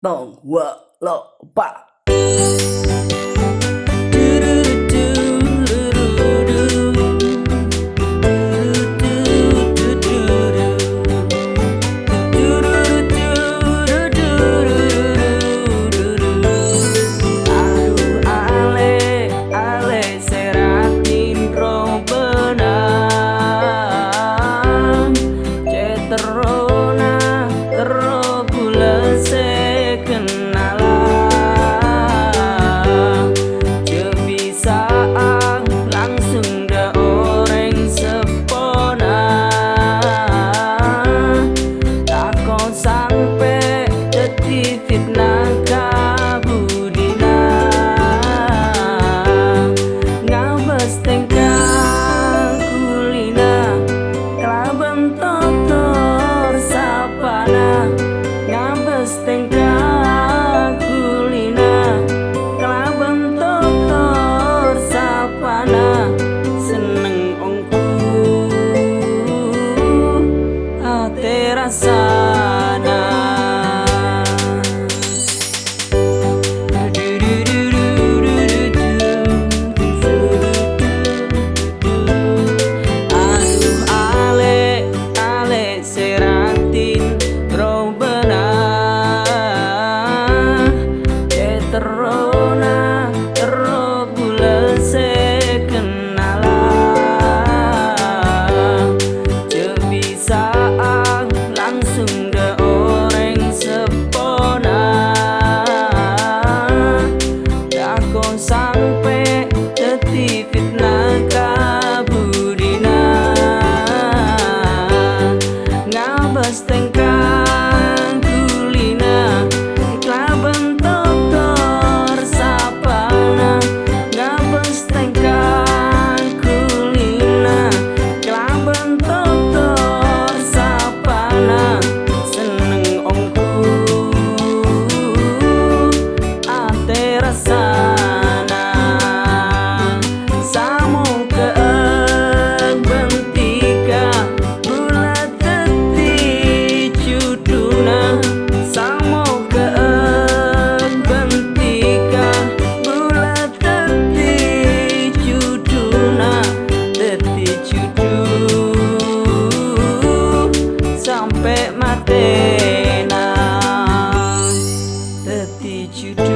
Tong wa lo pa. Sana aduh ale ale seratin ro benah terona ro bulan se kenalan je bisa langsung de orang sepona dakon sampai deti fitnah kabudina ngabas tengkang kulina klaben doktor sapana ngabas tengkang kulina klaben doktor sapana seneng ongku ate rasana samo keeng bentika bulat teti cuduna samo keeng bentika bulat teti cuduna teti cudu sampai matena teti cudu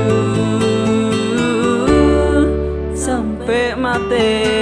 sampai mate.